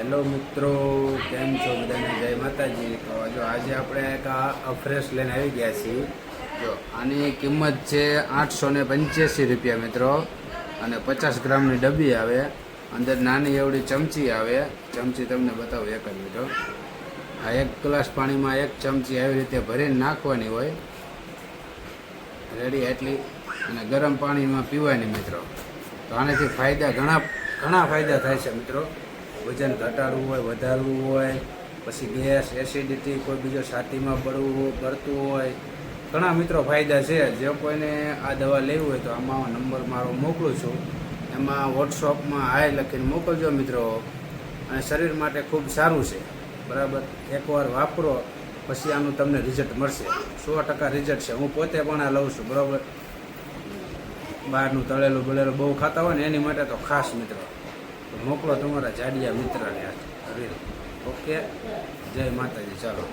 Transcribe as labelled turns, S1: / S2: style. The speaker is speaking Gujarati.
S1: હેલો મિત્રો, કેમ છો બધાને? જય માતાજી. તો જો આજે આપણે એક આ ફ્રેશ લઈને આવી ગયા છીએ. જો આની કિંમત છે 885 રૂપિયા મિત્રો, અને 50 ગ્રામની ડબ્બી આવે. અંદર નાની એવડી ચમચી આવે. ચમચી તમને બતાવું એક જ મિત્રો. આ એક ગ્લાસ પાણીમાં એક ચમચી આવી રીતે ભરીને નાખવાની હોય રેડી એટલી, અને ગરમ પાણીમાં પીવાની મિત્રો. તો આનાથી ફાયદા ઘણા ફાયદા થાય છે મિત્રો. વજન ઘટાડવું હોય, વધારવું હોય, પછી ગેસ, એસિડિટી, કોઈ બીજો છાતીમાં બળતું હોય, ઘણા મિત્રો ફાયદા છે. જે કોઈને આ દવા લેવી હોય તો આમાં નંબર મારો મોકલું છું, એમાં વોટ્સઅપમાં હાય લખીને મોકલજો મિત્રો. અને શરીર માટે ખૂબ સારું છે, બરાબર. એકવાર વાપરો પછી આનું તમને રિઝલ્ટ મળશે, 100% રિઝલ્ટ છે. હું પોતે પણ આ લઉં છું, બરાબર. બહારનું તળેલું બળેલું બહુ ખાતા હોય ને એની માટે તો ખાસ મિત્રો. તો મોકલો તમારા જાડિયા મિત્રને. ઓકે, જય માતાજી. ચાલો.